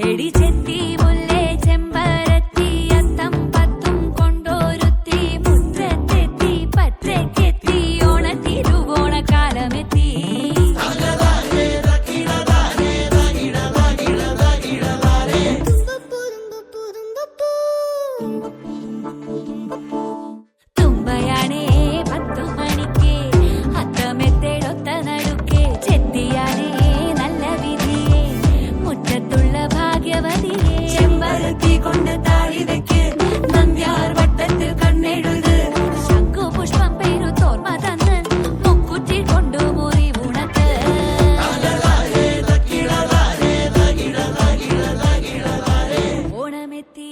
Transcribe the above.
എടി ചെത്തി മുല്ലേ ചെമ്പരത്തി അത്തം പത്തും കൊണ്ടോരുത്തി മുറ്റത്തെത്തി പറ്റക്കെത്തി ഓണത്തിരുവോണക്കാലമെത്തി തുമ്പയാണേ 10 മണിക്ക് അത്തമെത്തേടൊത്ത നടുക്കെ ചെത്തിയാനേ നല്ല വിധിയെ മുറ്റത്തുള്ള ഭാഗ്യവതിയെ ചെമ്പരത്തി കൊണ്ട് താഴി വെക്ക് നന്ദ്യാർ വട്ടത്തിൽ കണ്ണെഴുത് ശംഖു പുഷ്പം പേരു തോർമ തന്ന് മുക്കുറ്റി കൊണ്ടു മുറി ഉണക്ക് ഓണമെത്തി.